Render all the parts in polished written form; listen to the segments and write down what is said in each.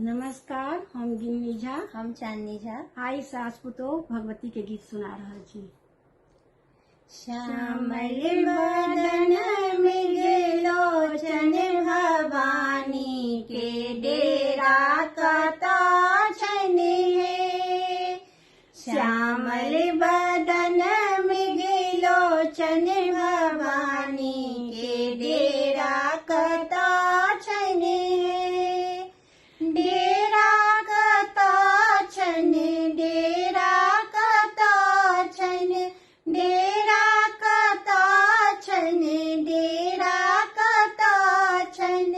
नमस्कार, हम गिन्नी झा। हम चांदनी झा। आई सास पुतोह भगवती के गीत सुना रहल छी। श्यामल बदन मृगलोचन भवानी के डेरा कता छन हे। श्यामल बदन मृगलोचन भवानी के डेरा कता छन हे। डेरा कता छन, डेरा कता छन, डेरा कता छन, डेरा कता छन।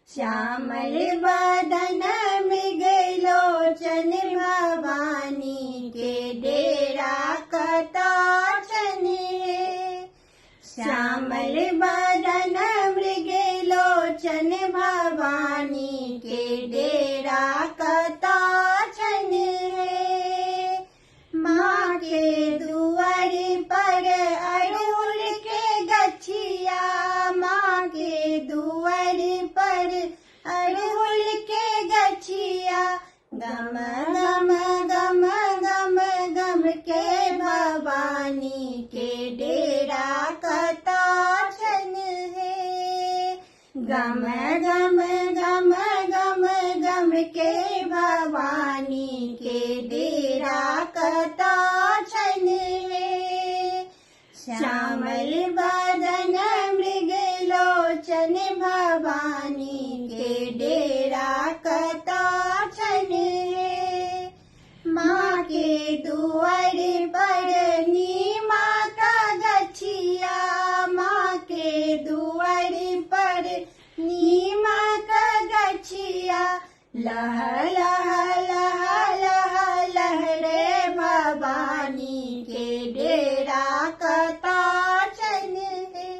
श्यामल बदन मृगलोचन भवानी के डेरा कता छन हे। श्यामल बदन मृगलोचन भवानी के डेरा कता छन हे। माँ के दुआर पर अड़हुल के गछिया, माँ के दुआर पर अड़हुल के गछिया। गम गम गम गम गम के भवानी के डेरा कता छन हे। गम गम गम गम गम के भवानी के डेरा कता छन हे। श्यामल बदन मृगलोचन भवानी के डेरा कता छन हे। माँ के दुआर पर नीमा का गछिया, माँ के दुआर पर नीमा का गछिया। लह लह लह लह लहरे भवानी के डेरा कता छन हे।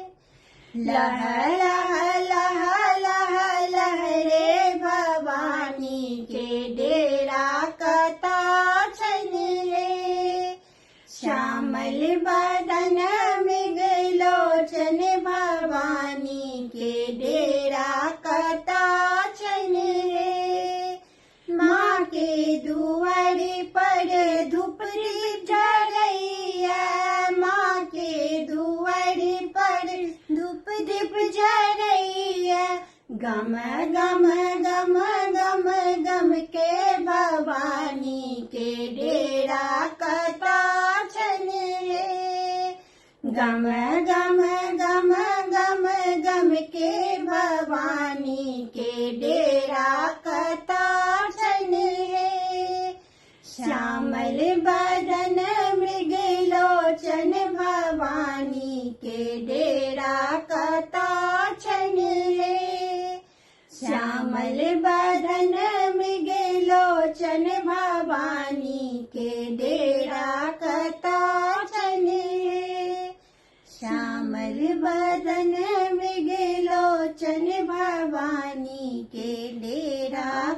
लह लह लह लह लहरे भवानी के डेरा कता छन हे। श्यामल बदन मृगलोचन भवानी के डेरा कता छन हे। माँ के दुआर पर धूप दीप जरैया, माँ के दुआर पर धूप दीप जरैया। गम गम गम गम गम के भवानी के डेरा कता छन हे। गम गम गम गम गम के भवानी के डेरा कता छन हे। श्यामल बदन मृगलोचन भवानी के डेरा कता छन हे। श्यामल बदन मृगलोचन भवानी के डेरा कता छन हे। श्यामल बदन मृगलोचन भवानी के डेरा